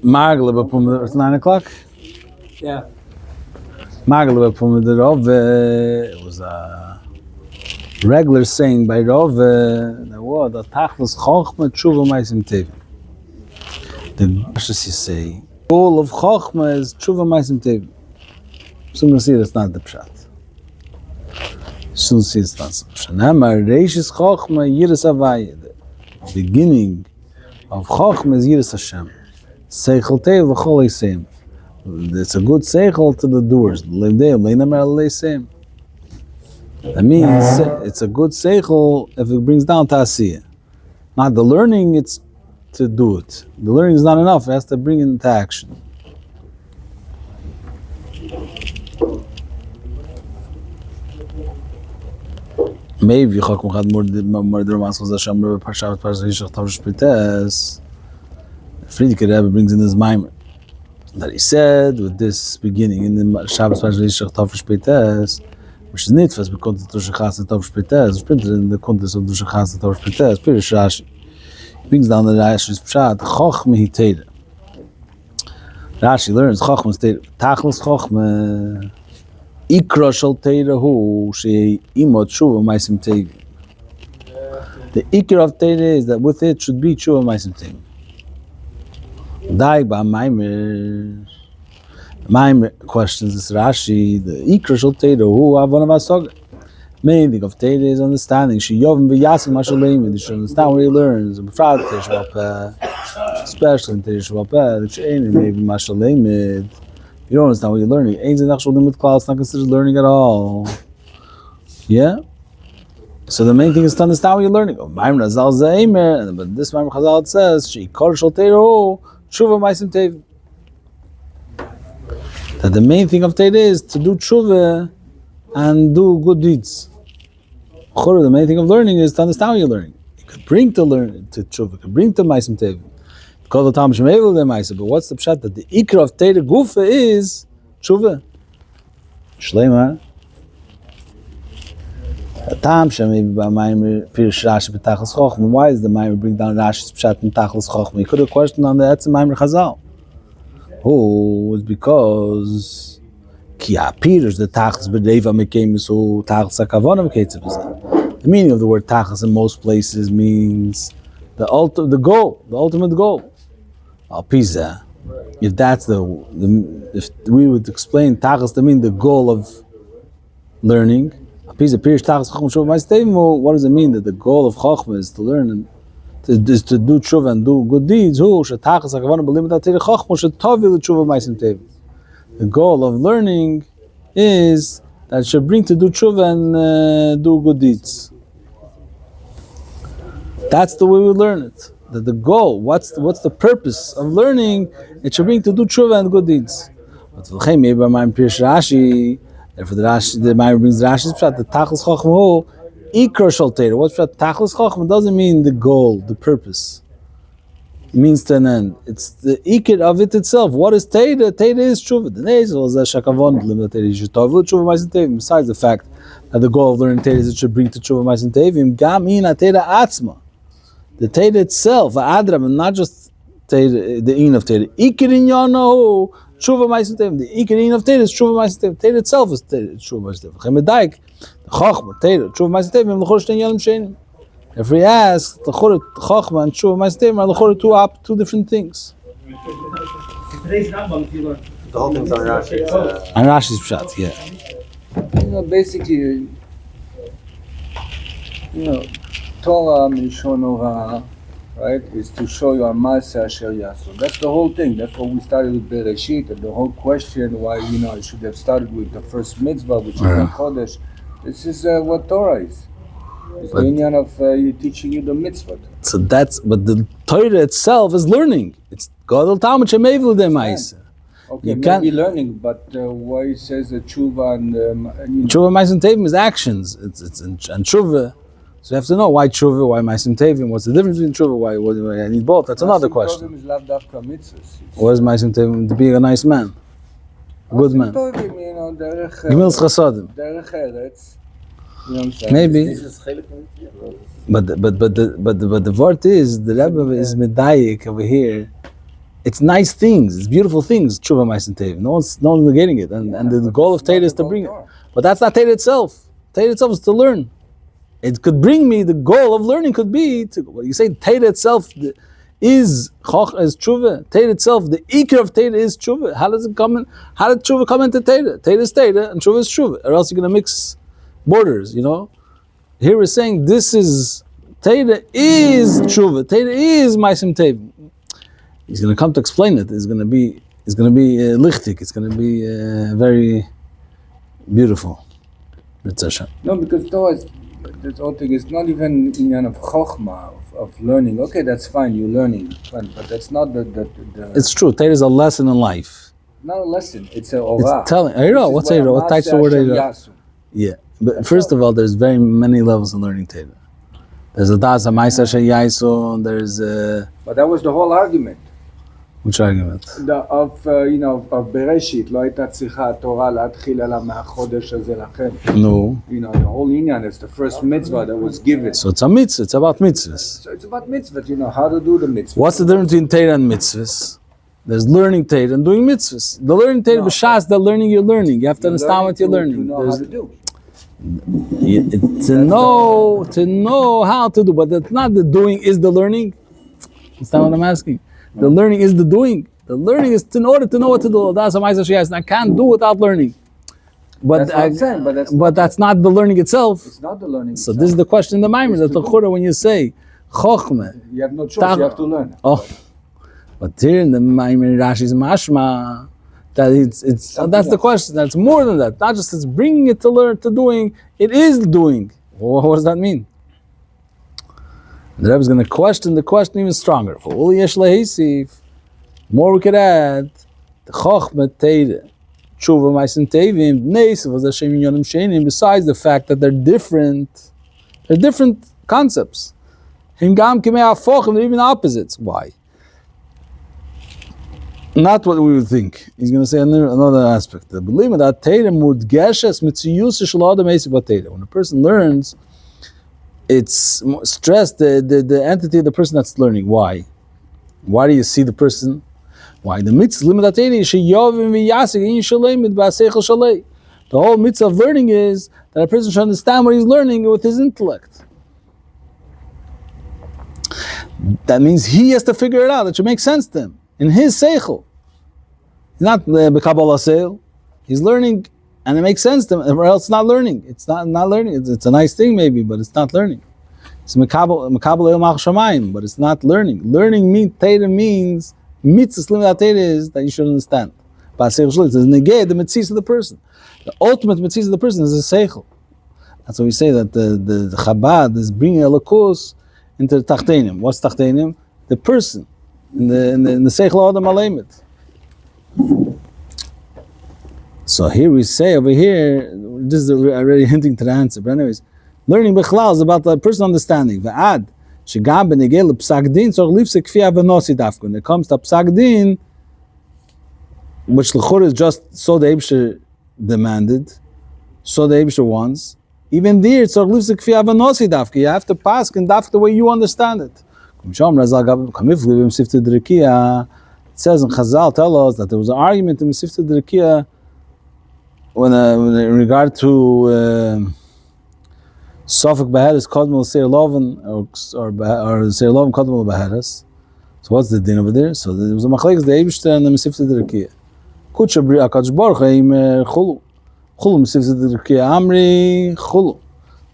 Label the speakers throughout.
Speaker 1: Mרגlא, בפומי, it's 9 o'clock?
Speaker 2: Yeah.
Speaker 1: Mרגlא, בפומי, it was a regular saying by Rov, the word, the tachlis chochma tshuva ma'asim tevim. The Pashas you say, goal of chochma is tshuva ma'asim tevim. Soon we'll see that's not the pshat. Soon see it's not the pshat. Mar reishis chochma yiras havaya. The beginning of chochma is yiras Hashem. Seichel tev l'chol eisem. It's a good seichel to the doers. Leimdeim leinamer aleisem. That means it's a good seichel if it brings down ta'asiyah. Not the learning, it's to do it. The learning is not enough, it has to bring it into action. Maybe Chokm had more Dramaskos Hashem Rebbe Parshat Yishach Tavrish Prites. Friedrich Rebbe brings in his mimer that he said with this beginning in the Shabbos Parshat Yishach Tavrish Prites, which is nitfas because the Tushachas and Tavrish Prites, it's printed in the context of Tushachas and Tavrish Prites. Pirish Rashi brings down the Rashi's Pshat Chochma Hi Teira. Rashi learns Chochma is Teira. Tachlis Chochma Ikra Shal Teira Hu Shei Imot Tshuva Ma'asim Tevim. The Ikra of Teira is that with it should be Tshuva Ma'asim Tevim. Dai Ba Maimer. Maimer questions this Rashi. The Ikra Shal Teira Hu Avon Avasoga. Meaning of Teira is understanding. She Yovim V'Yasim Mashalim. They should understand what he learns. Especially in Teira Shavapeh. The Chain maybe Mashalim. You don't understand what you're learning. Ain't an actual limit class, not considered learning at all. Yeah? So the main thing is to understand what you're learning. But this Maimer Chazal it says, that the main thing of Teira is to do tshuva and do good deeds. The main thing of learning is to understand what you're learning. You could bring to learn to tshuva, you could bring to ma'asim tevim. But what's the pshat that the ikra of Teira Gufa is tshuva? Shleima. Why is the Maimer bring down Rashi's pshat in Tachlis Chochma? He could have questioned on the Etzem Maimer Chazal. Oh, it's because Ki HaPirish the Tachlis B'Deva Mekemis Tachlis HaKavona Meketzev. The meaning of the word Tachlis in most places means the ultimate goal. Al-Pizah, if that's if we would explain Tachlis to mean the goal of learning, Al-Pizah, Pirish Tachlis Chochma Shuv Ma'asim, what does it mean that the goal of Chochma is to learn and is to do tshuva and do good deeds? The goal of learning is that it should bring to do tshuva and do good deeds. That's the way we learn it. That the goal, what's the purpose of learning? It should bring to do tshuva and good deeds. But maybe by my Rashi, therefore the Maimer brings Rashi's pshat, the Tachlis Chochma Ikra Shal Teira. What's pshat? Tachlis Chochma doesn't mean the goal, the purpose. It means to an end. It's the ikir of it itself. What is Teira? Teira is tshuva. The nezel is shakavon limit Teira. Yishtovu tshuva ma'asim tevim. Besides the fact that the goal of learning Teira is it should bring to tshuva ma'asim tevim, gam in Teira atzma. The Teira itself, Adram, and not just Teira, the in of Teira. Ikir in Yano, tshuva ma'asim tevim. The ikir in of Teira is tshuva ma'asim tevim. Teira itself is tshuva ma'asim tevim. Chemedaik, the Chochma, Teira, tshuva ma'asim tevim, l'chor shtein yanim shenim. If we ask, the Chochma and tshuva ma'asim tevim are two different things.
Speaker 2: Today's Rambam, if you learn. The whole thing's on Rashi.
Speaker 1: On Rashi's pshat, yeah.
Speaker 3: Basically, Torah Mishon, right, is to show you a Ma'aseh Asher Yasu. That's the whole thing. That's what we started with Bereshit, and the whole question why I should have started with the first mitzvah, which is Kodesh. This is what Torah is. It's the union of teaching you the mitzvah.
Speaker 1: So but the Torah itself is learning. It's Gadol Talmud Shemevil de Ma'aseh.
Speaker 3: Okay, maybe learning, but why it says that tshuva and
Speaker 1: tshuva ma'asim tevim is actions. It's and tshuva. So you have to know why tshuva, why ma'asim tevim. What's the difference between tshuva? Why I need both? That's another question. What is ma'asim tevim? To be a nice man, a good man. Gemilas chasadim.
Speaker 3: You know what I'm saying?
Speaker 1: Maybe. But the word is, the Rebbe is medayik over here. It's nice things, it's beautiful things, tshuva ma'asim tevim. No one's negating it. And the goal of Torah is to bring it. But that's not Torah itself. Torah itself is to learn. It could bring me, the goal of learning could be, what you say, Torah itself is tshuva. Torah itself, the ikar of Torah is tshuva. How does it come in? How did tshuva come into Torah? Torah is Torah and tshuva is tshuva. Or else you're going to mix borders, you know? Here we're saying this is, Torah is tshuva. Torah is ma'asim tevim. He's going to come to explain it. It's going to be lichtig. It's going to be very beautiful.
Speaker 3: No, because this whole thing is not even in of chokhmah, of learning. Okay, that's fine, you're learning, but that's not the
Speaker 1: It's true. Torah is a lesson in life.
Speaker 3: Not a lesson. It's a orah.
Speaker 1: It's telling. Ayro, what's Ayro? What types of word Ayro? Yeah, but first of all, there's very many levels of learning Torah. There's a das, a ma'aser sheyaiso. There's a.
Speaker 3: But that was the whole argument.
Speaker 1: Which argument?
Speaker 3: Of Bereshit, לא הייתה צריכה התורה להתחיל עליו מהחודש הזה לכם.
Speaker 1: No.
Speaker 3: You know, the whole inyan is the first mitzvah that was given.
Speaker 1: So it's a mitzvah, it's about mitzvahs.
Speaker 3: So it's about mitzvahs, you know, how to do the mitzvah.
Speaker 1: What's the difference between Torah and mitzvahs? There's learning Torah and doing mitzvahs. The learning Torah, b'shas, the learning you're learning. You have to understand what you're learning.
Speaker 3: To know how to do.
Speaker 1: To know how to do, but that's not the doing is the learning. That's not what I'm asking. The learning is the doing. The learning is in order to know what to do. That's a ma'aser sheyaiso. I can't do without learning. But
Speaker 3: that's what I'm saying, but
Speaker 1: that's not the learning itself.
Speaker 3: It's not the learning
Speaker 1: So
Speaker 3: itself.
Speaker 1: this is the question in the Maimer. That's the chura when you say chokhmah.
Speaker 3: You have no choice. You have to learn.
Speaker 1: Oh, but here in the Maimer Rashi's mashma that it's that's the question. That's more than that. Not just it's bringing it to learn to doing. It is doing. Well, what does that mean? The Rebbe is going to question the question even stronger. For Uli Yesh Lehisif, more we could add the chokhmah Torah. Tshuva ma'asim tevim, neis was Hashem inyanim shenim. Besides the fact that they're different concepts. Hingam kimei hafochim, they're even opposites. Why? Not what we would think. He's going to say another aspect. The belief that Torah mudgeshes mitziyus shel adam eisik b'Torah. When a person learns, it's stressed the entity of the person that's learning. Why? Why do you see the person? Why? The mitzvah limit the whole mitzvah of learning is that a person should understand what he's learning with his intellect. That means he has to figure it out. It should make sense to him in his seichel. He's not b'kabbalah seil. He's learning, and it makes sense to him. Or else, not learning. It's not learning. It's a nice thing maybe, but it's not learning. It's mekabel el mach shamayim, but it's not learning. Learning Torah means. Mitzvah limit is that you should understand. But it's negate the mitzvah of the person. The ultimate mitzvah of the person is the seichel. That's why we say that the Chabad is bringing a lakus into the tachtenim. What's tachtenim? The person in the seichel adam aleimet. So here we say over here, this is already hinting to the answer. But anyways, learning b'chlal is about the person understanding. V'ad. When it comes to psak din, which l'chur is just so the Eibusher demanded, so the Eibusher wants, even there it's you have to pass and daf the way you understand it. It says in Chazal, tell us that there was an argument in Mesifta D'Rikiya when in regard to Sofik Beheres Kodmel Seir Loven or Seir Loven Kodmel Beheres. So what's the din over there? So there was a machlekes the Eibusher and the Mesifta D'Rikiya. Kutsha Bri Akadosh Baruch Hu Chulu Mesifta D'Rikiya Amri Chulu.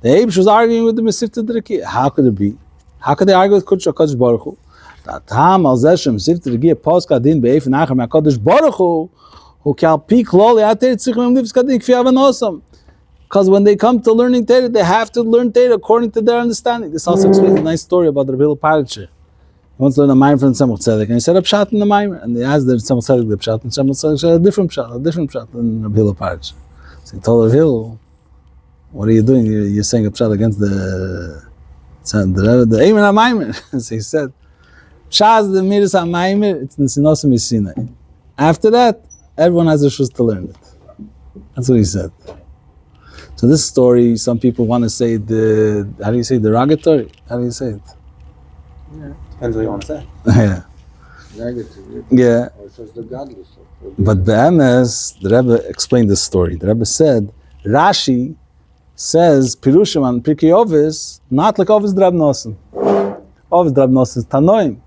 Speaker 1: The Eibusher was arguing with the Mesifta D'Rikiya. How could it be? How could they argue with Kutsha Akadosh Baruch Hu? That Tam Al Zeh Shem Mesifta D'Rikiya Poska Din Be'ef Nachar Me'Akadosh Baruch Hu Hu Kal Pi Kloli Ater Tzichem Livska Din Kfi Avanosam. Because when they come to learning Torah, they have to learn Torah according to their understanding. This also explains a nice story about the Rebbe Paritcher. He wants to learn a Maimer from Tzemach Tzedek, and he said a pshat in the Maimer, and they asked the Tzemach Tzedek the pshat, and Tzemach Tzedek said a different pshat than Rebbe Paritcher. So he told Rebbe, what are you doing? You're saying a pshat against the Eimer HaMaimer. So he said, pshat the Miras HaMaimer, it's Nisinosim Yisinai. After that, everyone has a shus to learn it. That's what he said. So this story, some people want to say how do you say derogatory? How do you say it?
Speaker 2: Depends what you want to say.
Speaker 1: Yeah.
Speaker 3: Negative.
Speaker 1: Yeah.
Speaker 3: Or it's just the godless.
Speaker 1: But be'emes, the Rebbe explained this story. The Rebbe said, Rashi says, Pirushim and Pirkei Ovis, not like Ovis Drab Nosen. Ovis Drab Nosen is Tanoim.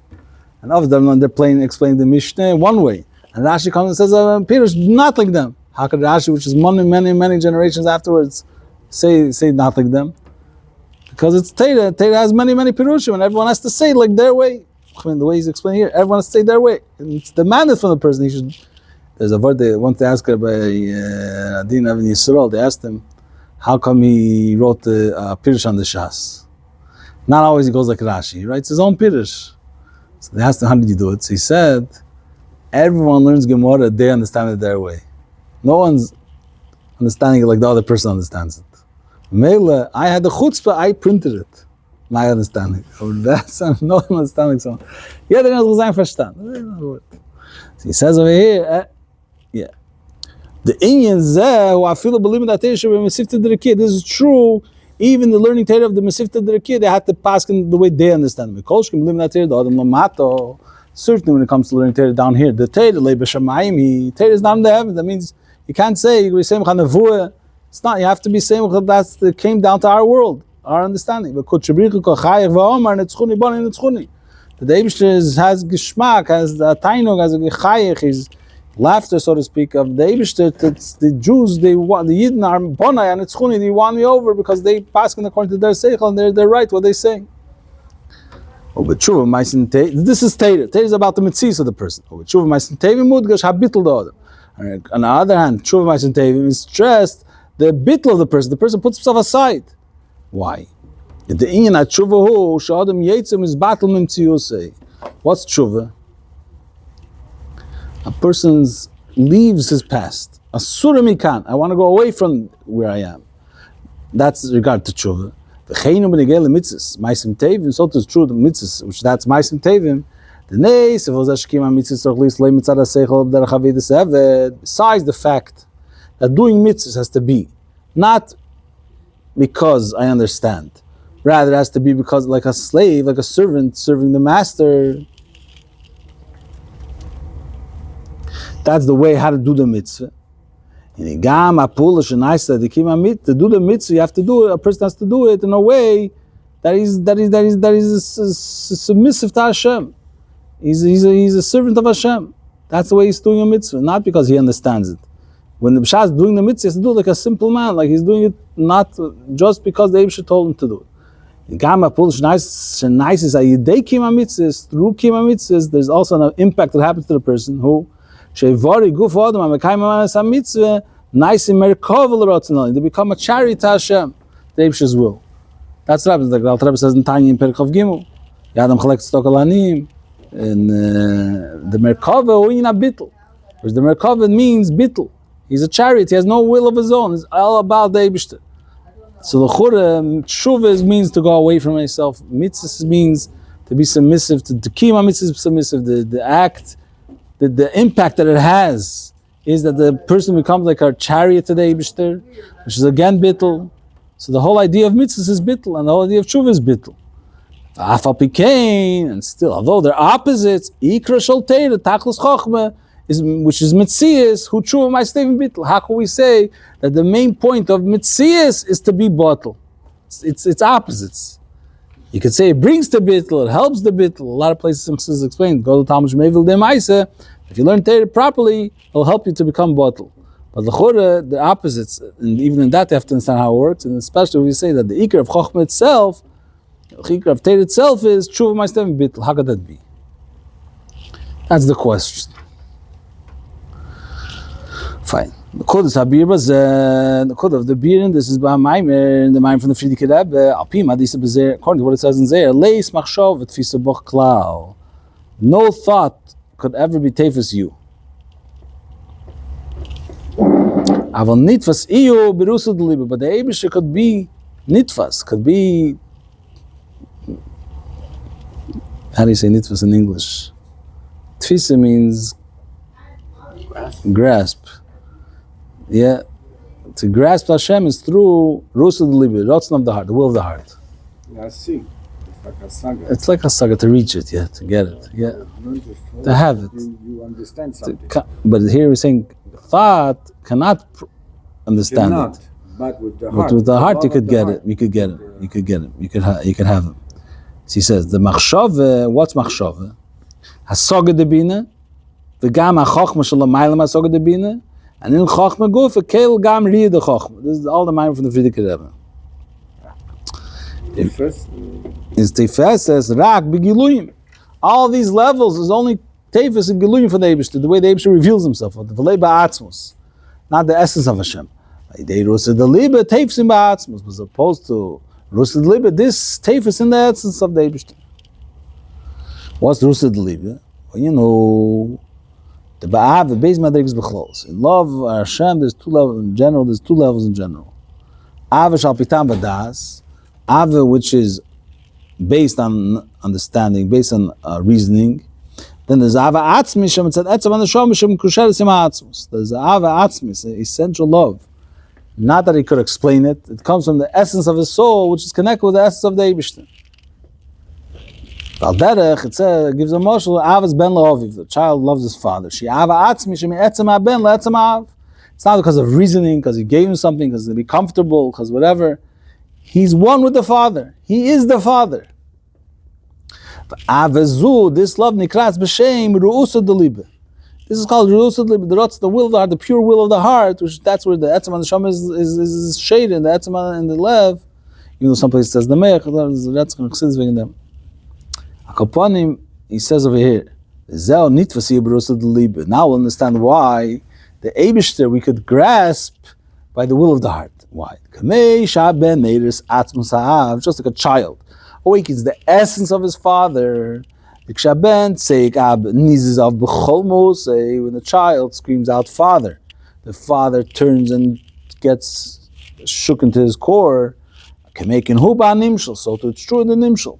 Speaker 1: And Ovis Drab Nosen, they're explaining the Mishnah one way. And Rashi comes and says, Pirush, not like them. How could Rashi, which is many generations afterwards, say not like them? Because it's Torah. Torah has many Pirushim, and everyone has to say it like their way. I mean, the way he's explaining here, everyone has to say their way. And it's demanded from the person. He should. There's a word they want to ask by Adin Avin Yisrael. They asked him, how come he wrote the Pirush on the Shas? Not always he goes like Rashi. He writes his own Pirush. So they asked him, how did you do it? So he said, everyone learns Gemara, they understand it their way. No one's understanding it like the other person understands it. Mele, I had the chutzpah, I printed it. My understanding. That's no understanding someone. Yeah, they're not verstanden. So he says over here, yeah. The Inyan Zeh, who I feel believe that Torah should be Mesifta D'Rakiyah. This is true. Even the learning Torah of the Mesifta D'Rakiyah, they had to pass in the way they understand it. Kolshkim believe that Torah, the Adam Lamato. Certainly, when it comes to learning Torah down here, the Torah, Lei B'Shamayim, Torah is not in the heavens. That means you can't say you say Mechanavua. It's not. You have to be saying that came down to our world, our understanding. The Eibishter has Geschmack, has the Tainug, has a Gechayich, his laughter, so to speak, of the Eibishter. The Jews, the Yidden are Bonai and Etzchuni, they won me over because they pass according to their Seichel and they're right what they say. Oh, but Tshuva Ma'asim Tevim, this is Torah. Torah is about the mitzvahs of the person. Oh, but Tshuva Ma'asim Tevim Mudgash HaBitl D'Odam. On the other hand, Tshuva Ma'asim Tevim is stressed the bitl of the person. The person puts himself aside. Why? The inyan at Tshuva hu she'adam yetzim is battle mimtziusei. What's Tshuva? A person leaves his past. Asura mikan. I want to go away from where I am. That's regard to Tshuva. The chaynu b'negel mitzvahs, ma'asim tevim. So it is true the mitzvahs, which that's ma'asim tevim. The neis besides the fact that doing mitzvahs has to be not because I understand, rather it has to be because like a slave, like a servant serving the master. That's the way how to do the mitzvah. To do the mitzvah, you have to do it. A person has to do it in a way that is submissive to Hashem. He's a servant of Hashem. That's the way he's doing a mitzvah, not because he understands it. When the B'shah is doing the mitzvah, he has to do it like a simple man, like he's doing it not just because the Eibusher told him to do it. Through kima mitzvahs, there's also an impact that happens to the person who they become a chariot to Hashem, the Eibusher's will. That's what happens. Like the Alter Rebbe says in Tanya in Perek Chav Gimel, Yadam Chalek Tzedok Alanim, and the Merkava Uina Bittel. Because the Merkava means Bittel. He's a chariot, he has no will of his own, it's all about the Eibusher. So the Chura, Tshuva means to go away from himself, Mitzvah means to be submissive, to Kima Mitzvah is submissive, the act, the impact that it has is that the person becomes like a chariot to the Eibusher, which is again Bittel. So the whole idea of Mitzvah is Bittel, and the whole idea of Tshuva is Bittel. And still, although they're opposites, Ikra Shal Teira, Tachlis Chochmah, which is Mitzias, who Tshuva might stay in Bittel. How can we say that the main point of Mitzias is to be Bottle? It's opposites. You could say it brings to Bittel, it helps the Bittel. A lot of places it's explained. Go to Talmud Shmevil de Maise. If you learn Teira properly, it'll help you to become Bottle. But the opposites, and even in that you have to understand how it works, and especially when we say that the Ikra of Chochmah itself, the Ikra of Teira itself is Tshuva might stay in Bittel. How could that be? That's the question. Fine. The code is Habir the code of the Birin, this is by Maimer, in the Maimer from the Friedrich Rebbe, Alpima, this is according to what it says in Zeir, Leis Machshov et Fisa Boch Klau. No thought could ever be tefes you. Aval nitfas iyo berusad liba, but the Eibusher could be nitfas, could be, how do you say nitfas in English? Tfisa means grasp. Yeah, to grasp Hashem is through Rusa the Libe, Ratzon of the heart, the will of the heart.
Speaker 3: Yeah, I see. It's like a saga.
Speaker 1: It's like a saga to reach it, to get it, to have it.
Speaker 3: You understand something.
Speaker 1: But here we're saying thought cannot understand it.
Speaker 3: But with the
Speaker 1: But
Speaker 3: heart,
Speaker 1: with the heart, you
Speaker 3: love
Speaker 1: could
Speaker 3: of the
Speaker 1: get
Speaker 3: heart.
Speaker 1: it. You could get it. You could get it. You could have it. So he says the machshava. What's machshava? Hasaga de bina, v'gam hachachma shalamaylam hasaga de bina, and in chachma guf kel gam riyad de chachma. This is all the mind from the Frierdiker Rebbe. Is tefes says rak begiluyim. All these levels is only tefes and giluyim for the Eibishter, the way the Eibishter reveals himself, the v'lei ba'atzmos, not the essence of Hashem. They rusa the libe tefes in ba'atzmos, as opposed to rusa the libe. This tefes in the essence of the Eibishter. What's rusa the libe? Well, you know, the ba'av, the beis madrigas b'chlos. In love Hashem, there's two levels in general. There's two levels in general. Ava shal pitam v'das, ava which is based on understanding, based on reasoning. Then there's ava atzmi shem tzad etzem anashom shem kusheres im atzmos. There's ava atzmi, it's an essential love. Not that he could explain it. It comes from the essence of his soul, which is connected with the essence of the Eibishter. Al derech, it gives a moshel, avas ben la'oviv. The child loves his father. She ava atzmi shem etzem ha-ben le'etzem av. It's not because of reasoning, because he gave him something, because he'll be comfortable, because whatever. He's one with the Father. He is the Father. Avezu, this love nikras b'shem ru'usa delibe. This is called ru'usa delibe. The will of the heart, the pure will of the heart, which that's where the etzem and the shama is shaded, the etzem and the lev. Even though some places says the meich, that's going to exist wegen them. Akapanim, he says over here, zeh nitvasi ru'usa delibe. Now we'll understand why the Eibishter we could grasp by the will of the heart. Why? Just like a child awakens the essence of his father. When the child screams out, Father, the father turns and gets shook into his core. So too it's true in the nimshal.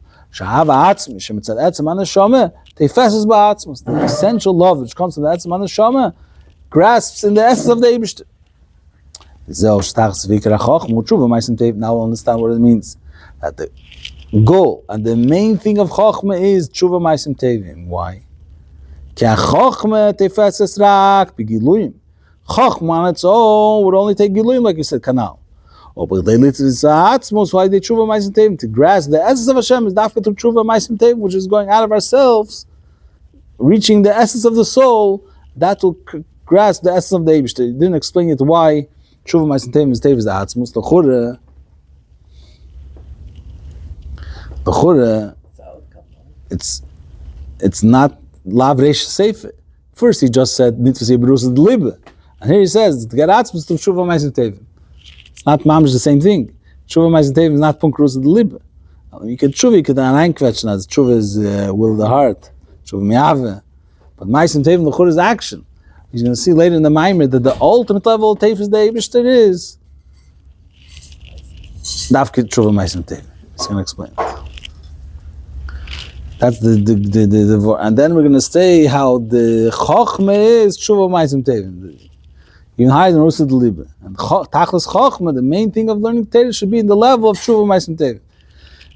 Speaker 1: The essential love which comes from the etzem anashama grasps in the essence of the Eibishter. Now we'll understand what it means. That the goal and the main thing of Chochmah is Tshuva Ma'asim Tevim. Why? Chochmah on its own would only take Giluyim, like you said, Kanal. Why they Tshuva Ma'asim Tevim? To grasp the essence of Hashem is dafka through Tshuva Ma'asim Tevim, which is going out of ourselves, reaching the essence of the soul. That will grasp the essence of the Eibishter. You didn't explain it why Tshuva Ma'asim Tevim is Tevis the Atzmos. L'chura, it's not Lav Reish Sefer. First he just said Nitvasi Berusa Delibe, and here he says to get Atzmos through Tshuva Ma'asim Tevim. It's not mamish the same thing. Tshuva Ma'asim Tevim is not Punk Rusa Delibe. You could reinquetchen as Tshuva is will of the heart, Tshuva Mi'ave, but Ma'asim Tevim l'chura is action. He's going to see later in the Maimer that the ultimate level of Tevis the Eibishter is Dafke Tshuva Ma'asim Tevim. He's going to explain it. That's the and then we're going to say how the Chochmah is Tshuva Ma'asim Tevim. Even higher than Rusa Delibe. And Tachlis Chochmah, the main thing of learning Torah should be in the level of Tshuva Ma'asim Tevim.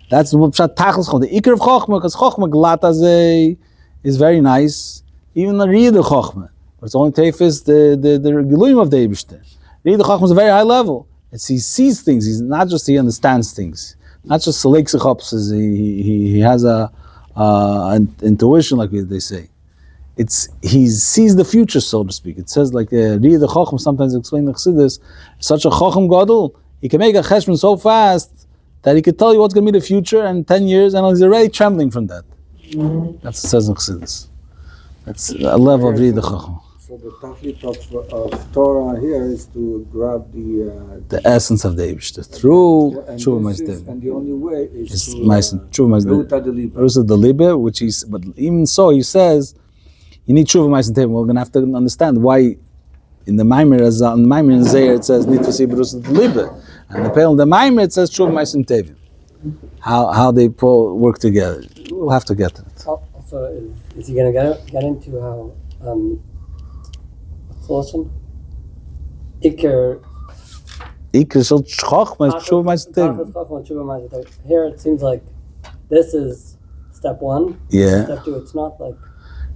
Speaker 1: That's what Tachlis Chochmah, the Iker of Chochmah, because Chochmah Glatazeh is very nice. Even the Riyad of Chochmah. But it's only Tefis, the Giluyim of the Eibishter. Riyad of Chochmah is a very high level. It's, he sees things, he's not just he understands things. Not just he has an intuition, like they say. It's he sees the future, so to speak. It says like Riyad the Chacham sometimes explain the Chassidus. Such a Chacham Gadol, he can make a cheshbon so fast that he could tell you what's going to be the future in 10 years, and he's already trembling from that. That's what it says in Chassidus. That's a level of Riyad the Chacham.
Speaker 3: So the tachlit of Torah here is to grab
Speaker 1: the essence of the Eibishter through Tshuva Ma'asim Tevim.
Speaker 3: And the only way is to
Speaker 1: Tshuva Ma'asim Tevim. Rusa Delibe, which he's, but even so, he says you need Tshuva Ma'asim Tevim. We're going to have to understand why in the Maimer, as on the Maimer in Zeir, it says Nitvasi Rusa Delibe, and the Pale in the Maimer it says Tshuva Ma'asim Tevim. How they work together? We'll have to get to it.
Speaker 4: Also, is he going to get into how? Iker
Speaker 1: Ikra shel chochma is tshuva ma'asim tovim.
Speaker 4: Here it seems like this is step one.
Speaker 1: Yeah.
Speaker 4: Step two, it's not like.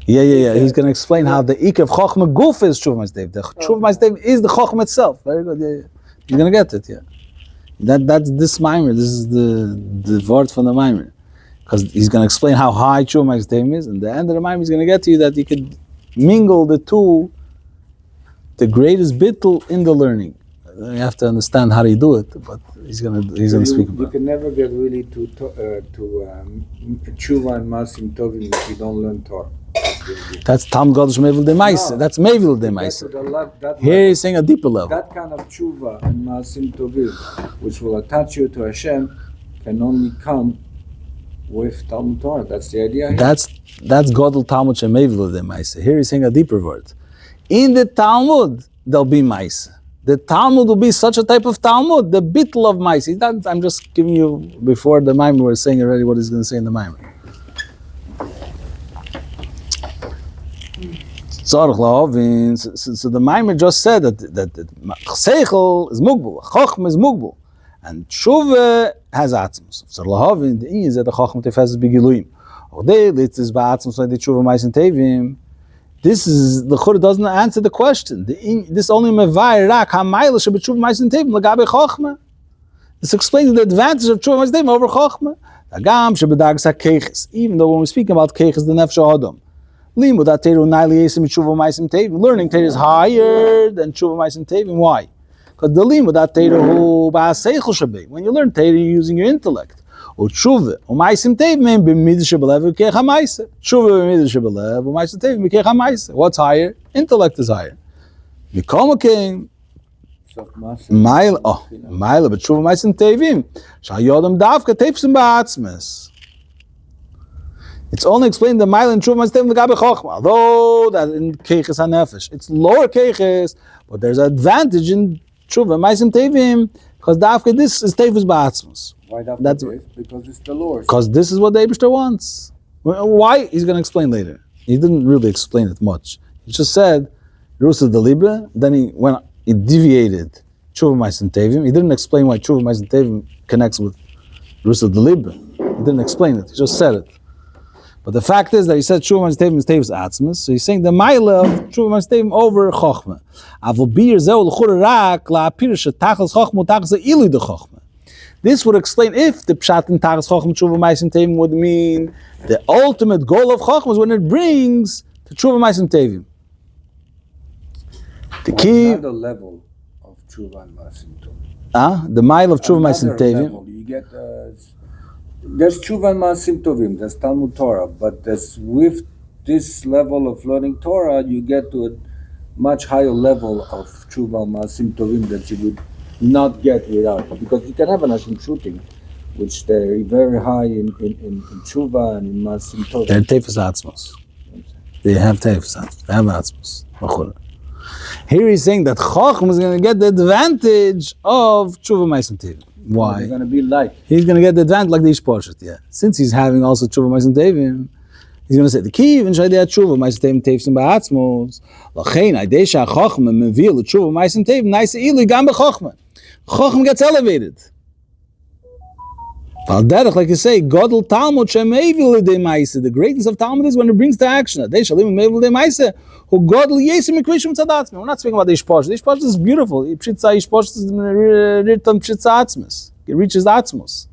Speaker 1: Yeah. He's going to explain how the ik of chochma guf is tshuva ma'asim tovim. The tshuva ma'asim tovim is the chochma itself. Very good. Yeah. You're going to get it. Yeah. That's this mimer. This is the word from the mimer, because he's going to explain how high tshuva ma'asim tovim is, and the end of the mimer is going to get to you that you could mingle the two, the greatest bittul in the learning. You have to understand how you do it, but he's gonna speak about it.
Speaker 3: You can never get really to tshuva and masim tovim if you don't learn Torah.
Speaker 1: That's Tam Godesh Mevil de Maise.
Speaker 3: No.
Speaker 1: That's Mevil de Maise.
Speaker 3: Here
Speaker 1: Here he's saying a deeper level.
Speaker 3: that kind of tshuva and masim tovim, which will attach you to Hashem, can only come with Talmud Torah. That's the idea here.
Speaker 1: That's Godel Talmud Shemevil de Maise. Here he's saying a deeper word. In the Talmud, there'll be Maise. The Talmud will be such a type of Talmud, the bittul of Maise. I'm just giving you, before the Maimer, we're saying already what he's going to say in the Maimer. So the Maimer just said that Seichel is Mugbul, Chochma is Mugbul, and Tshuva has Atzmus. So Lahavin, the Inyan is that the Chochma tefes begiluim. Or they lit is ba'atzmus like the Tshuva Maisen Tevim. This is the Chur doesn't answer the question. This only mevayir rak hamayla shebetshuva ma'asim tovim lagabe chochma. This explains the advantage of tshuva ma'asim tovim over chochma. Agam shebedagas hakeches. Even though when we speak about keches, the nefesh ha'adam, limud ateru na'li yesim tshuva ma'asim tovim. Learning Torah is higher than tshuva ma'asim tovim. Why? Because the limud ateru hu ba'aseichel shabei. When you learn Torah, you're using your intellect. Tshuva u'ma'asim tovim b'midah shebelev v'keich ha'ma'aseh. Tshuva b'midah shebelev u'ma'asim tovim v'keich ha'ma'aseh. What's higher? Intellect is higher. Mikol came. Ma'ila b'tshuva ma'asim tovim. Sha'yodam davka teipsim ba'atzmes. It's only explained the ma'ila and tshuva ma'asim tovim l'gabe chochma. Although that in keiches hanefesh, it's lower keiches, but there's an advantage in tshuva ma'asim tovim because davka this is teipsim ba'atzmes.
Speaker 3: Why
Speaker 1: That's
Speaker 3: because it's the Lord.
Speaker 1: Because this is what the Eibishter wants. Why? He's going to explain later. He didn't really explain it much. He just said, Rusa de Libre, then he deviated Tshuva Ma'asim Tovim. He didn't explain why Tshuva Ma'asim Tovim connects with Rusa de Libre. He didn't explain it. He just said it. But the fact is that he said Tshuva Ma'asim Tovim is Tovim's Atzmus. So he's saying the Maila of Tshuva Ma'asim Tovim over Chochma. Avol bir zeh l'chur rak la'apir shetachas Chochma utachas ilu de Chochma. This would explain if the Pshat in Tachas Chochma Tshuva Ma'asim Tovim would mean the ultimate goal of Chochma is when it brings to Tshuva Ma'asim Tovim. The key.
Speaker 3: Another level of Tshuva and Ma'asim Tovim.
Speaker 1: The mile of Tshuva Ma'asim Tovim.
Speaker 3: You get there's Tshuva and Ma'asim Tovim. There's Talmud Torah, but there's with this level of learning Torah, you get to a much higher level of Tshuva and Ma'asim Tovim that you would not get without, because you can have an Hashem shooting, which they're very high in Tshuva and in Ma'asim Tovim.
Speaker 1: They're Tefes Atzmos. They have Tefes Atzmos. They have Atzmos. Here he's saying that Chochma is going to get the advantage of Tshuva Ma'asim Tovim. Why?
Speaker 3: They're going to be like.
Speaker 1: He's going to get the advantage like the Ishposhet, yeah. Since he's having also Tshuva Ma'asim Tovim, he's going to say the key in Shaydei Tshuva Ma'asim Tovim Tefsim Ba'atzmos. L'chein Aidei Sha'Chochma Mevil Tshuva Ma'asim Tovim Naisa Ili Gam B'Chochma. Chochma gets elevated. Like you say, Godel Talmud Shemevil de Maise. The greatness of Talmud is when it brings to action. They shalim Mevil de Maise. Who Godel Yesim Equation Tzadatzmi. We're not speaking about the Ishposh. The Ishposh is beautiful. Pshitza Ishposh is written Pshitza Atzmus. It reaches Atzmus.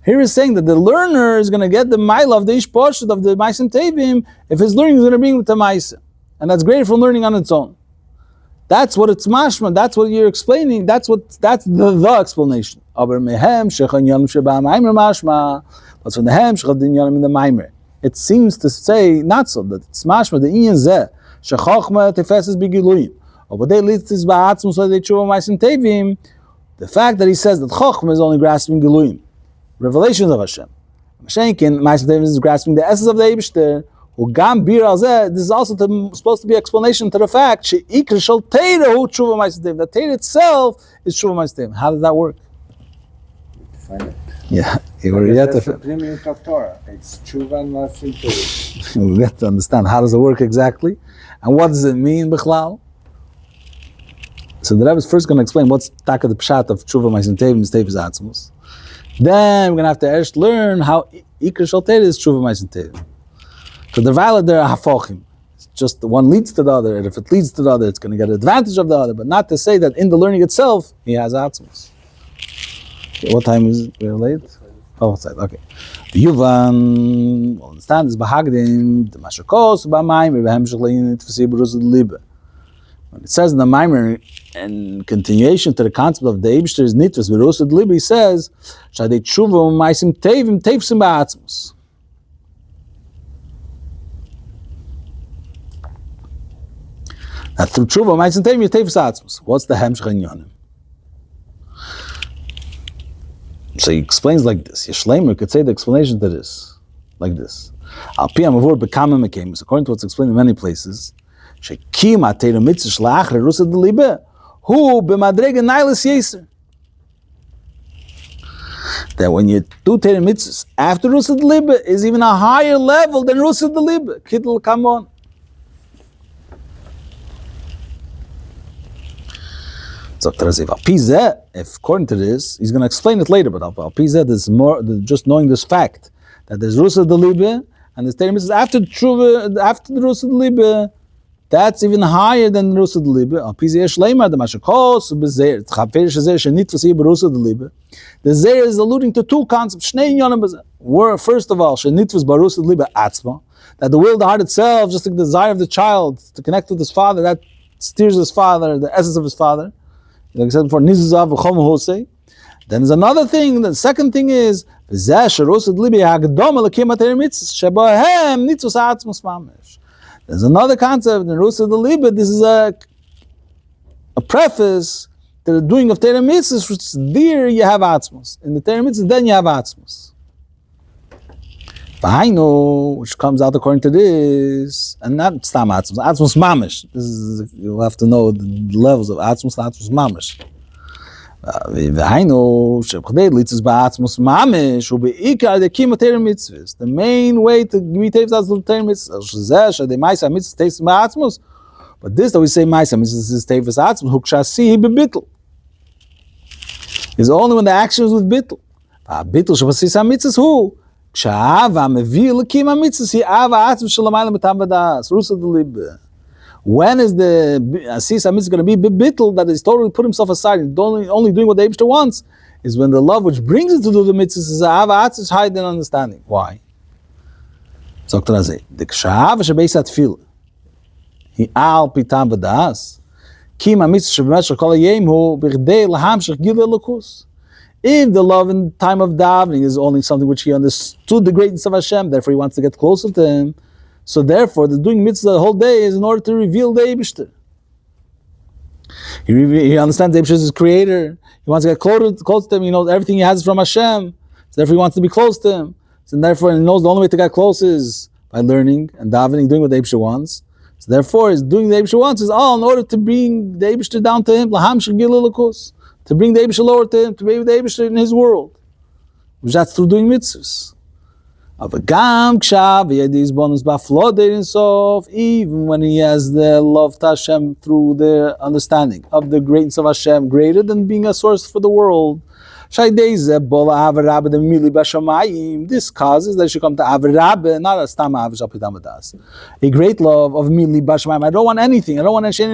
Speaker 1: Here is saying that the learner is going to get the mile of the Ishposh of the Ma'asim Tovim if his learning is going to bring him to Maise. And that's great from learning on its own. That's what it's mashma. That's what you're explaining. That's the explanation. Aber mehem shechan yonim sheba maimer mashma. But from the hem shechad din yonim in the maimer. It seems to say not so that it's mashma. The inyan zeh shechochma tefeses begiluim. But they litzis ba'atzmus so they tshuva ma'asim tovim. The fact that he says that chochma is only grasping giluim, revelations of Hashem. Mashenkin ma'asim tovim is grasping the essence of the Eibishter. This is also supposed to be explanation to the fact that Torah itself is Tshuva Ma'asim Tovim. How does that work?
Speaker 3: Find it.
Speaker 1: Yeah,
Speaker 3: That's the premium of Torah. It's Tshuva and Ma'asim Tovim.
Speaker 1: We have to understand how does it work exactly, and what does it mean, Bichlal. So the Rebbe is first going to explain what's taka the pshat of tshuva ma'asim tevim and tevim atzmos. Then we're going to have to first learn how ikar shel Torah is tshuva ma'asim tevim. So the valid there are hafochim. It's just the one leads to the other, and if it leads to the other, it's going to get advantage of the other, but not to say that in the learning itself he has atzmos. Okay, what time is it? We're late? Oh, it's late. Okay. The Yuvan will understand is bahagdim the mashakos b'mayim behem shlein tfasi berusad liba. When it says in the Maimer, in continuation to the concept of the Eibishter's nitvus berusad liba, he says shadei tshuva ma'asim tevim tevsim ba'atzmos. That through tshuva ma'asim tevim tevs atzmos. What's the hemshech inyanim? So he explains like this. Yeshleimer could say the explanation to this, like this. Al pi amavur bekama mekemis, according to what's explained in many places, shekim ateiru mitzvah shlachre rusad libe, hu b'madrega nailis yeser. That when you do teiru mitzvahs after rusad libe is even a higher level than rusad libe. Kittel come on. So if according to this, he's going to explain it later, but Al Pizeh, there's more, just knowing this fact, that there's Rusa de Libe, and the statement is after the Rusa de Libe, that's even higher than Rusa de Libe. Al Pizeh Shleimar, the Mashakos, Bezer, Tchaferish Zer, Shenit Vasi Rusa de Libe. The Zer is alluding to two concepts. Shnei Yonim Bezer. Were, first of all, Shenit Vas Barusa de Libe Atzma, that the will, the heart itself, just like the desire of the child to connect with his father, that steers his father, the essence of his father. Like I said before, then there's another thing. The second thing is there's another concept in Rusa de Libe. This is a preface to the doing of Torah mitzvahs, which is there you have atzmos. In the Torah mitzvahs, then you have atzmos. Which comes out according to this, and not stam atzmos, atzmos mamish. This is, you'll have to know the levels of atzmos mamish. The main way to be taves atzmos mitzvahs, but this that we say ma'isa mitzvahs is taves atzmos hukshasi bebitl. Is only when the action is with bitl. Bitl shabasisa mitzvahs who. When is the asisa mitzvah going to be bittul, that is totally put himself aside and only doing what the Eibishter wants, is when the love which brings it to do the mitzvahs is ava atzis higher than understanding. Why? So the kshav shebeis atfil he al pitam v'das kim mitzvah shebemeshach kol hayom hu b'chdei lahamshich gilui elokus. If the love in time of davening is only something which he understood the greatness of Hashem, therefore he wants to get closer to Him, so therefore the doing mitzvah the whole day is in order to reveal the Eibishter. He understands the Eibishter is his creator. He wants to get close to Him. He knows everything he has is from Hashem, so therefore he wants to be close to Him. So therefore he knows the only way to get close is by learning and davening, doing what the Eibishter wants. So therefore his doing the Eibishter wants is all in order to bring the Eibishter down to Him, laham shel gilui elokus. To bring the Eibishter lower to Him, to be with the Eibishter in His world. Which that's through doing mitzvahs. Even when he has the love to Hashem through the understanding of the greatness of Hashem, greater than being a source for the world. This causes that you should come to Avrabbe, not a Stam Avish Apidamadas. A great love of Mili Bashamayim. I don't want anything. I don't want anything.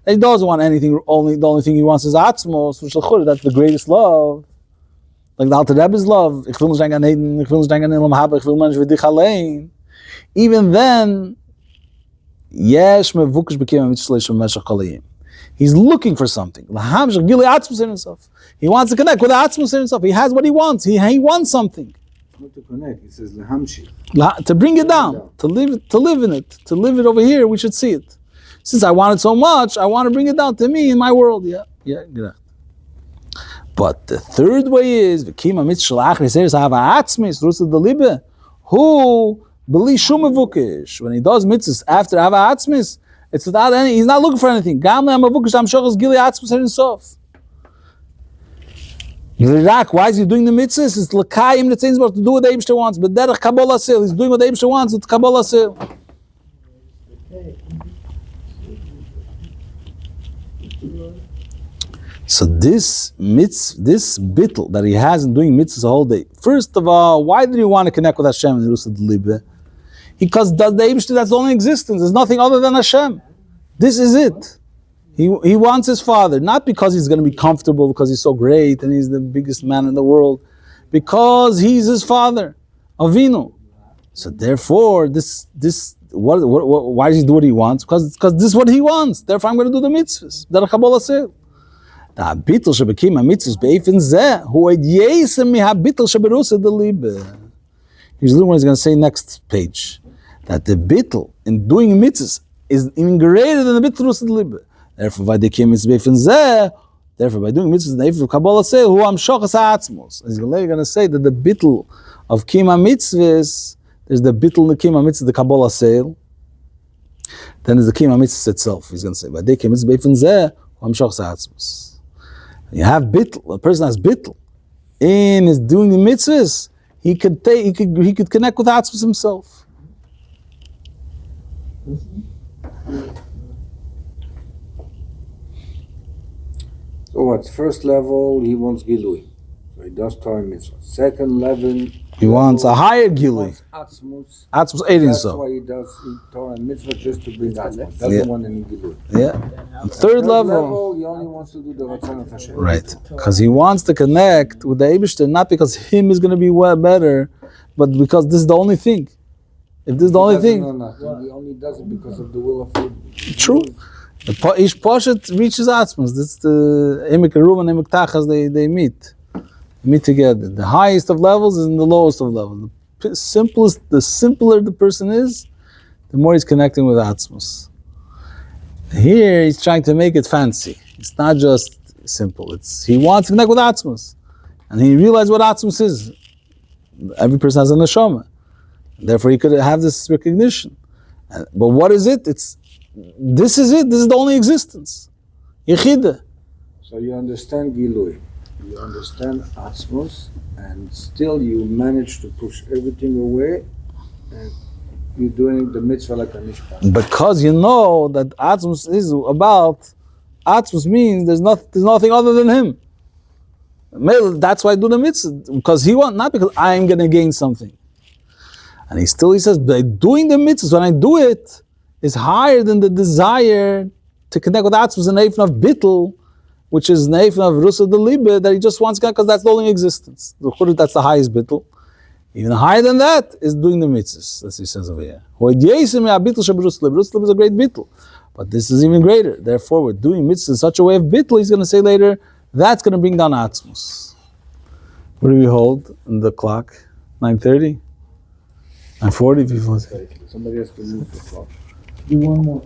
Speaker 1: He doesn't want anything. The only thing he wants is Atzmos. That's the greatest love. Like the Alter Rebbe's love. Even then, he's looking for something. He wants to connect with the Atzmos in himself. He has what he wants. He wants something.
Speaker 3: Not to connect, he says lehamshi.
Speaker 1: To bring it down, to live in it, to live it over here. We should see it. Since I want it so much, I want to bring it down to me in my world. Yeah, correct. But the third way is v'kima mitzvah achris eres hava atzmis rusa delibe who beli shumavukish. When he does mitzvahs after hava atzmis, it's without any. He's not looking for anything. Gamle amavukish am shochas gili atzmis herinsof. Why is he doing the mitzvahs? It's l'kayim that says about to do what the Eibishter wants. But derech kabbalah sil, he's doing what the Eibishter wants. It's kabbalah sil. So this bittul that he has in doing mitzvahs the whole day. First of all, why did he want to connect with Hashem in Rusa Delibe? Because the Eibishter, that's the only existence. There's nothing other than Hashem. This is it. He wants his father, not because he's going to be comfortable, because he's so great and he's the biggest man in the world, because he's his father, Avinu. So therefore, why does he do what he wants? Because this is what he wants. Therefore, I'm going to do the mitzvahs. The bittul shebekim mitzvahs be'efen zeh hu yesem mi habittul sheberusa delibe. Here's what he's going to say next page, that the bittul in doing mitzvahs is even greater than the bittul rusa delibe. Therefore, by doing mitzvahs in the Eif of Kabbalah say, who am shochas ha'atzmos. He's later going to say that the bittul of kima mitzvahs, there's the bittul the kima mitzvahs, the Kabbalah sale. Then there's the kima mitzvahs itself. He's going to say, by doing mitzvahs in the who am shochas ha'atzmos. You have bittul. A person has bittul in his doing the mitzvahs. He could connect with atzmos himself.
Speaker 3: So what's first level, he wants Gilui. So he does Torah mitzvah. Second level,
Speaker 1: he wants a higher Gilui.
Speaker 3: Atzmus.
Speaker 1: Atzmus eating so.
Speaker 3: That's why he does Torah mitzvah, just to bring Atzmus. Doesn't want any Gilui.
Speaker 1: Yeah. Third level,
Speaker 3: he only wants to do the Ratzon of Hashem.
Speaker 1: Right. Because he wants to connect with the Eibishter, not because him is going to be better, but because this is the only thing. If this is the only thing.
Speaker 3: He only does it because of the will of him.
Speaker 1: True. Each poshet reaches Atzmos. That's the Emek Arum and Emek Tachas, they meet. They meet together. The highest of levels is in the lowest of levels. The simpler the person is, the more he's connecting with Atzmos. Here he's trying to make it fancy. It's not just simple. He wants to connect with Atzmos. And he realized what Atzmos is. Every person has a neshama. Therefore he could have this recognition. But what is it? This is it. This is the only existence. Yechida.
Speaker 3: So you understand Gilui, you understand Atzmos, and still you manage to push everything away, and you're doing the mitzvah like a mishpat.
Speaker 1: Because you know that Atzmos is about, Atzmos means there's nothing other than him. That's why I do the mitzvah, because he wants, not because I'm going to gain something. And he says, by doing the mitzvahs, when I do it, is higher than the desire to connect with Atzmos and Eifn of Bittul, which is Eifn of Rusa Delibe, that he just wants to connect because that's the only existence. That's the highest Bittul. Even higher than that is doing the mitzvahs, as he says over here. Rusa Delibe is a great Bittul, but this is even greater. Therefore, we're doing mitzvahs in such a way of Bittul, he's going to say later, that's going to bring down Atzmos. What do we hold in the clock? 9:30? 9:40?
Speaker 3: Somebody has to move the clock.
Speaker 2: Do one more.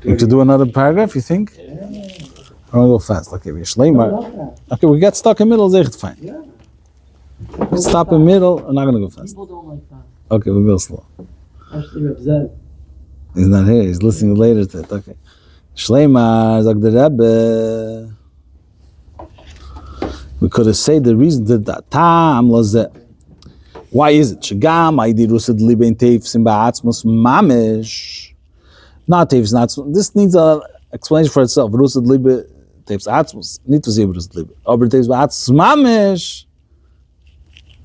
Speaker 1: We have to do another paragraph, you think?
Speaker 2: Yeah.
Speaker 1: I want to go fast. Okay, we we got stuck in the middle, it's fine.
Speaker 2: Yeah.
Speaker 1: Stop in the middle, I'm not going to go fast.
Speaker 2: People don't like that.
Speaker 1: Okay, we'll go slow.
Speaker 2: Actually, Reb Zed.
Speaker 1: He's not here, he's listening later to it. Okay. Shleimar, Zag the Rebbe. We could have said the reason that Tam Lazeh. Why is it? Shagam, I did Rusid Libe Teifsim Ba'atzmos Mamish. Not Teifs, not. This needs an explanation for itself. Rusid Libe Teifs Atzmos. Need to see Rusid Libe. Aber Teifs Ba'atzmos Mamish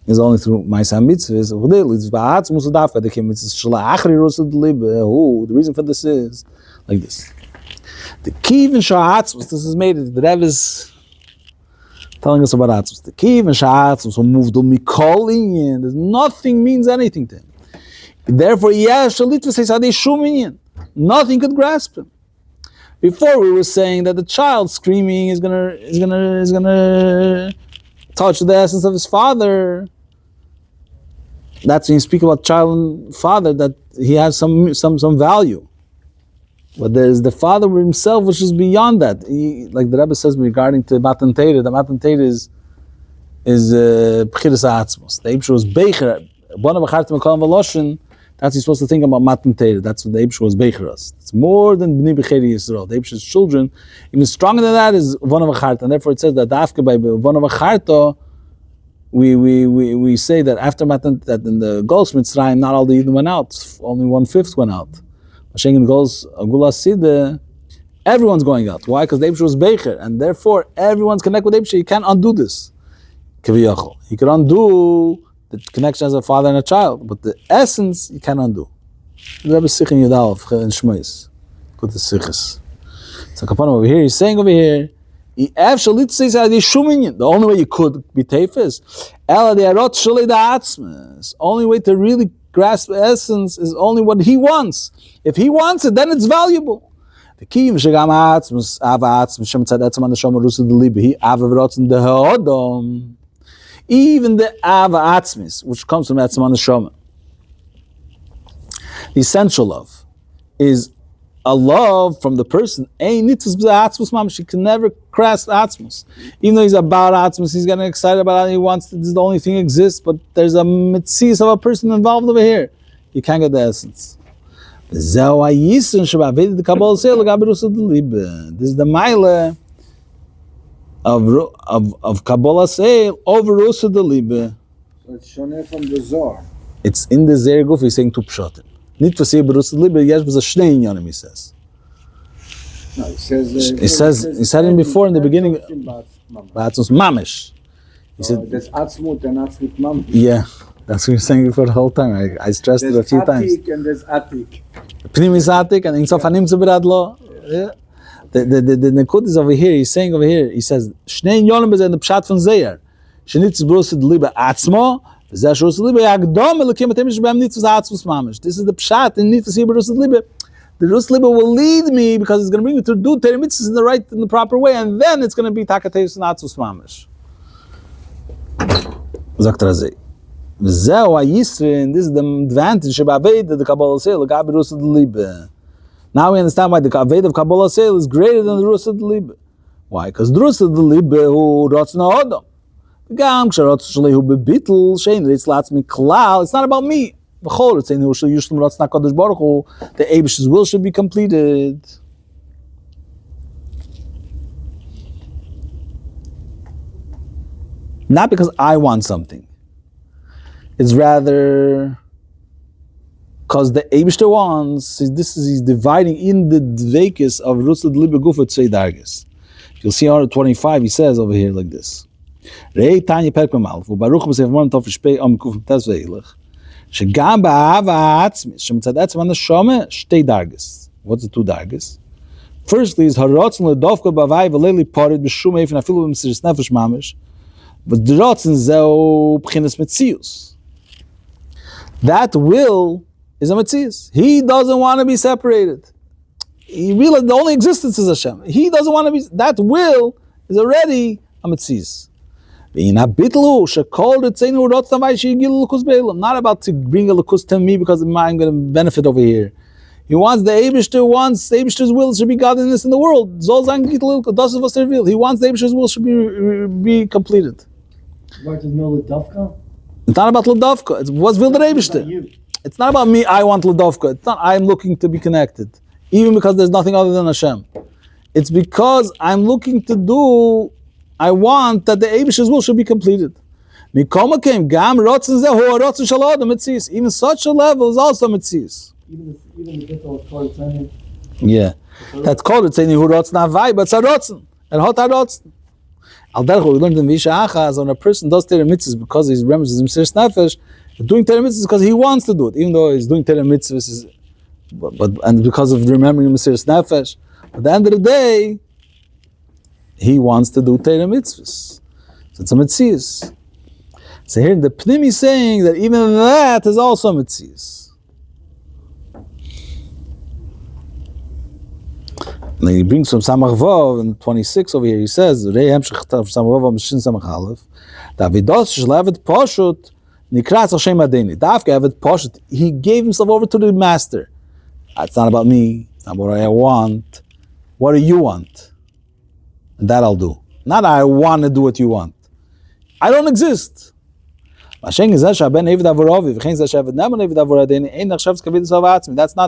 Speaker 1: is only through my Sam Mitzvahs. It's Ba'atzmos Udafka. The Kim Mitzvahs Shala Achri Rusid Libe. Oh, the reason for this is like this. The Kiv and Sha'atzmos, this is made, the Rebbe is telling us about Atzmos. The Kiv and Sha'atzmos who moved on Mikol Inyan. There's nothing means anything to him. Therefore, nothing could grasp him. Before we were saying that the child screaming is gonna touch the essence of his father. That's when you speak about child and father, that he has some value. But there's the father himself, which is beyond that. Like the Rebbe says regarding to Matan Torah, the Matan Torah is B'chiras Ha'atzmos. The Eibshter was Beicher. Bona B'chartim L'Kolam V'Loshin. That's what you're supposed to think about Matan Torah. That's what the Eibshter was Beicheras. It's more than B'nei B'cheri Yisrael. The Eibshter's children, even stronger than that, is Bona B'charta. And therefore it says that Dafka by Bona B'charta, we say that after Matan, that in the Golus Mitzrayim, not all the Yidden went out. Only 1/5 went out. Mashengen goes Agula Side, Everyone's going out. Why? Because the Eibishter was Beicher, and therefore everyone's connected with the Eibishter. You can't undo this. Kiviyachol. You can undo the connection as a father and a child, but the essence you can't undo. The Rebbe Sikh in Yudalef in Shmois. Good to Sikhs. So Kapanim over here, he's saying over here, the only way you could be teifis, only way to really grasp essence is only what he wants. If he wants it, then it's valuable. Even the ava atzmis, which comes from Atzman Neshama, the essential love is a love from the person. She can never grasp atzmus. Even though he's about atzmus, he's getting excited about it, he wants to, this is the only thing that exists, but there's a mitzias of a person involved over here. You can't get the essence. This is the mile of Kabbalah Seil over Rusa de Liebe.
Speaker 3: So it's shoneh from the Zohar.
Speaker 1: It's in the Zer Guf, he's saying two pshatim. Nicht for say Rusa de Liebe, yes, but a shnei inyanim, he says.
Speaker 3: No, he says.
Speaker 1: He said it before in the beginning. Atzmus mamish. He said
Speaker 3: there's atzmut and atzmut mamish.
Speaker 1: Yeah, that's what you're saying before the whole time. I stressed it a few times.
Speaker 3: There's atik and there's atik.
Speaker 1: Pnim is atik and insof anim zebradlo. Yeah. The Nekud is over here. He's saying over here. He says shnei inyanim is in the pshat from Zeir. Shnitz Rusa de Liebe atzmo. This is the pshat in Nitz Rusa de Liebe. The Rusa de Liebe will lead me because it's going to bring me to do Torah mitzvahs in the proper way, and then it's going to be Takateus and Atzmus Mamish. Zakt Razei. Zeu Yisrin. This is the advantage of Aved the Kabbalah Seil. Gabi Rusa de Liebe. Now we understand why the Aved of Kabbalah Seil is greater than the Rusa de Liebe. Why? Because the Rusa de Liebe who rots no Adam. It's not about me. The Eibish's will should be completed. Not because I want something. It's rather because the Eibishter wants. He's dividing in the dveikis of Rusa de Liebe Gufa Tzei Dargis. You'll see on 25, he says over here like this. Rei Tanya Perkmamal, wo Baruch B'Seif Morim Tov Shpei Am Kuf Tes Veilach, Shegam Ba'ava Atzmis, Shemitzad Atzman Neshama, Shtei Dargis. What's the two Dargis? Firstly is Harotzen Ledovka B'Avai V'Leili Parid B'Shum Eifen Afilu B'Mesiris Nefesh Mamish, but the Rotzen Zeu B'Chines Metzius. That will is a Metzius. He doesn't want to be separated. He realized the only existence is Hashem. He doesn't want to be. That will is already a Metzius. Not about to bring a lukus to me because I'm going to benefit over here. He wants the Eibishter's will should be godliness in the world. He wants the Eibishter's will should be completed.
Speaker 4: What is no Ledovka?
Speaker 1: It's not about Ledovka. It's what's will the Eibishter. It's not about me, I want Ledovka. It's not I'm looking to be connected. Even because there's nothing other than Hashem. It's because I'm looking to do, I want that the Eibish's will should be completed. Even such a level is also Metzius.
Speaker 4: Even the people of Torah Tzani.
Speaker 1: Yeah. That's called Tzani who rotzen avai, but it's a rotzen. And hot a rotzen. Al derech, we learned in Visha Achaz, when a person does Torah mitzvahs because he remembers his Mesiris Nefesh, doing Torah mitzvahs because he wants to do it, even though he's doing Torah mitzvahs, and because of remembering Mesiris Nefesh. At the end of the day, he wants to do Torah mitzvahs. So it's a Metzius. So here the Pnim is saying that even that is also Metzius. And he brings from Samach Vav in 26 over here, he says, Rei Hemshech Tav Samach Vav Mishin Samach Aleph, Davidos Shlevet Poshut Nikras Hashem Adeni. Davke Avet Poshut, he gave himself over to the master. It's not about me, it's not what I want. What do you want? And that I'll do. Not I want to do what you want. I don't exist. That's not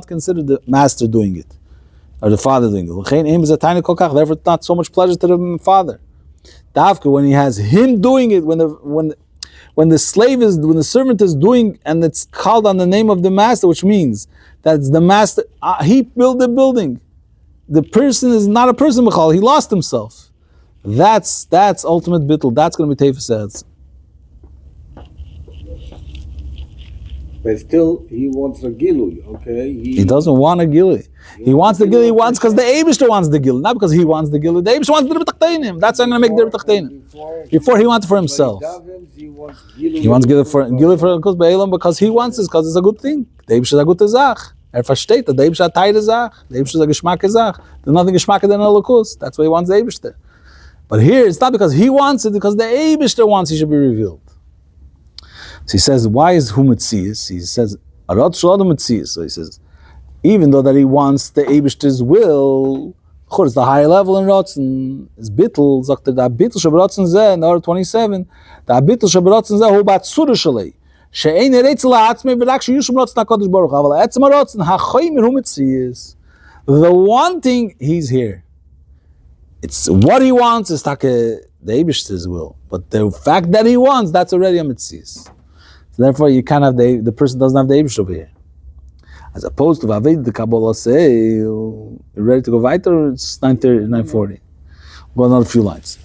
Speaker 1: considered the master doing it, or the father doing it. Therefore, it's not so much pleasure to the father. When he has him doing it, when the servant is doing, and it's called on the name of the master, which means that it's the master. He built the building. the person is not a person b'chal. He lost himself. That's ultimate bittul. That's going to be teifas eretz.
Speaker 3: But still, he wants a gilui, okay?
Speaker 1: He doesn't want a gilui. He wants the gilui. He wants because the Eibishter wants the gilui, not because he wants the gilui. The Eibishter wants the b'tachtenim. That's how I'm going to make the b'tachtenim. Before he wants it for himself.
Speaker 3: He wants
Speaker 1: gilui for because he wants this because it's a good thing. The Eibishter is a good zach. Versteht, the Eibishter is a teire zach. The Eibishter is a geschmack zach. There's nothing geschmack than a lokus. That's why he wants the Eibishter. But here it's not because he wants it, because the Eibishter wants he should be revealed. So he says, why is hu metzias? He says, arot shalom metzias. So he says, even though that he wants the Eibishter's will, it's the higher level in Rotzen, is bittul, sagt the bittul shabarotzen zeh, in order 27, the bittul shabarotzen zeh, hu bat surah shalei, she'ein eretzel ha'atzmei, v'rak she'yushum rotzen ha'kodesh baruch, aval ha'etzem ha'rotzen, ha'choyim hu metzias. The wanting, he's here. It's what he wants is like the Eibishter's will. But the fact that he wants, that's already a metzias. So therefore, you can't have the person doesn't have the Eibishter over here. As opposed to Vaved the Kabbalah say, you ready to go weiter? It's 9:30, 9:40. We'll go another few lines.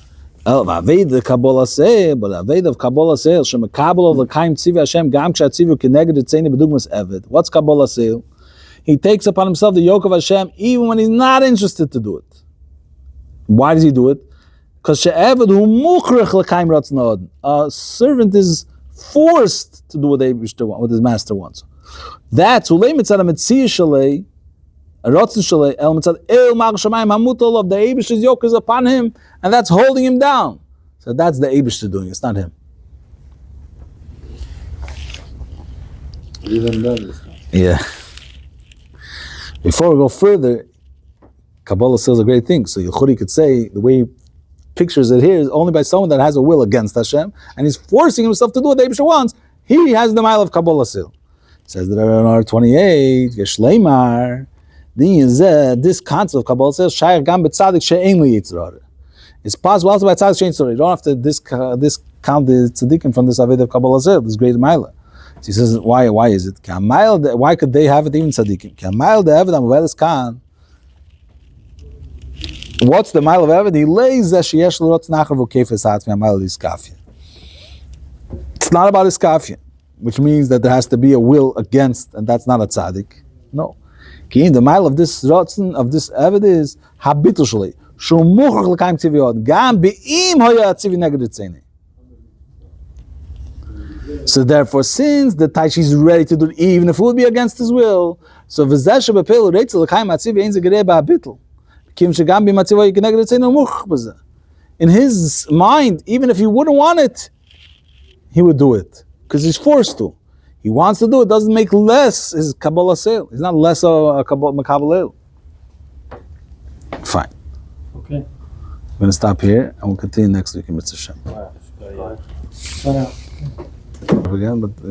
Speaker 1: Vaved the Kabbalah say, but Vaved of Kabbalah say, Shem Kabbalah of the Kaim Tzivi Hashem Gam Kshat Tzivi Keneged Tzeni Bedugmas Eved. What's Kabbalah say? He takes upon himself the yoke of Hashem even when he's not interested to do it. Why does he do it? Because she'eved hu mukhrich l'kaim ratzon ha'adam. A servant is forced to do what his master wants. That's ulei mitzad ha-metziyah shalei, a ratzon shalei, el mitzad el mag shamayim hamutal of the Eibishter's yoke is upon him, and that's holding him down. So that's the Eibishter doing. It's not him.
Speaker 3: Even that is not.
Speaker 1: Yeah. Before we go further, Kabbalah says a great thing. So Yechudi could say the way he pictures it here is only by someone that has a will against Hashem, and he's forcing himself to do what the Eibishter wants. He has the mile of Kabbalah still. Says that in R28, Mar, this concept of Kabbalah says Shayach Gam B'Tzadik She'ein Li Yitzrara. It's possible also by Tzadik She'ein Yitzrara. You don't have to discount the tzaddikim from this Aved of Kabbalah says this great mile. So he says why is it? Why could they have it even tzaddikim? What's the mile of Eved? He lays that sheyesh l'rotz nachar v'kefes ha'atzmi ha'mile l'искafia. It's not about iskafia, which means that there has to be a will against, and that's not a tzaddik. No. The mile of this rotzen, of this Eved is habitul shalei, shu muchach l'kaim tzivi od, gam be'im hoya tzivi neged etzeni. So therefore, since the Taishi is ready to do it, even if it would be against his will, so v'zeh shebepel reitzel l'kaim ha'tzivi ein ze gereh ba'habitul. In his mind, even if he wouldn't want it, he would do it because he's forced to. He wants to do it. Doesn't make less his Kabbalah sale. He's not less of a Kabbalah. Fine.
Speaker 4: Okay.
Speaker 1: We're going to stop here and we'll continue next week in Mitzvah Shem.
Speaker 4: Again, but